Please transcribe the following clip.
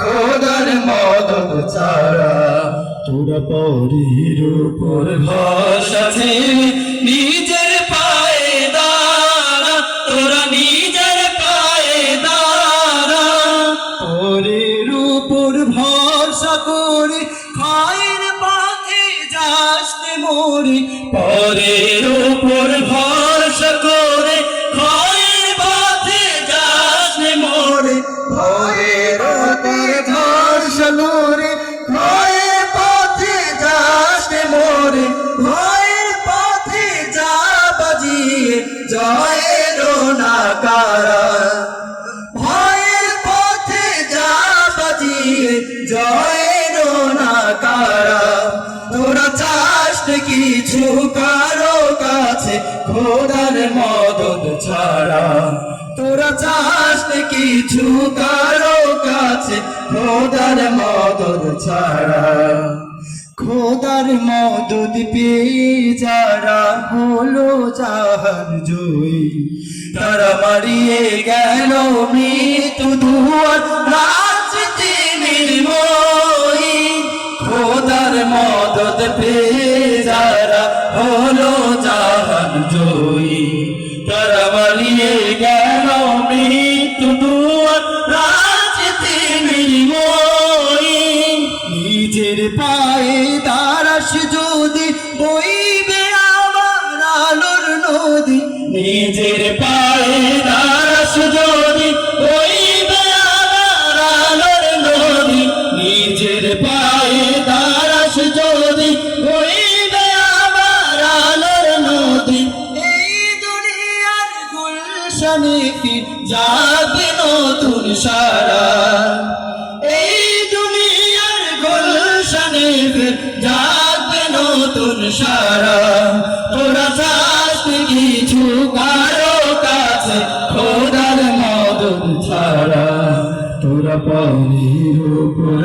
খোদার মদদ ছাড়া। তোরা পরের উপর ভরসা ছেড়ে নিজের পায়ে দাঁড়া, তোরা নিজের পায়ে দাঁড়া। পরের উপর ভরসা করে খায়ের পথে যাস নে মরে, পরের উপর ভরসা করে খায়ের পথে যাস নে মরে। পরের উপর ভরসা করে খায়ের পথে যাস নে মরে। ভয়ের পথে যা বাজিয়ে জয়ের নাকারা, ভয়ের পথে যা বাজিয়ে জয়ের নাকারা। তোরা চাস কিছু কারো কাছে খোদার মদদ ছাড়া, তোরা চাস কিছু কারো কাছে খোদার মদদ ছাড়া। খোদার মদদ পেয়ে যারা হলো জাহান জয়ী, তারা মারিয়ে গেল মৃত্যু দুয়ার রাজনীতি নির্ময়ী। খোদার মদদ পেয়ে যারা হলো জাহান জয়ী, তারা মারিয়ে গেল মৃত্যু দুয়ার রাজনীতি নির্ময়ী। নিজের পায়ে দাঁড়াস যদি বইবে আবার আলোর নদী, নিজের পায়ে দাঁড়াস যদি বইবে আবার আলোর নদী। নিজের পায়ে দাঁড়াস যদি বইবে আবার আলোর নদী। এই দুনিয়ার গুলশানে ফির যাবে নতুন সারা, এই দুনিয়ার গুলশানে ফির যাবে নতুন সারা। তোরা চাস কিছু কারো কাছে খোদার মদদ ছাড়া, তোরা পরের উপর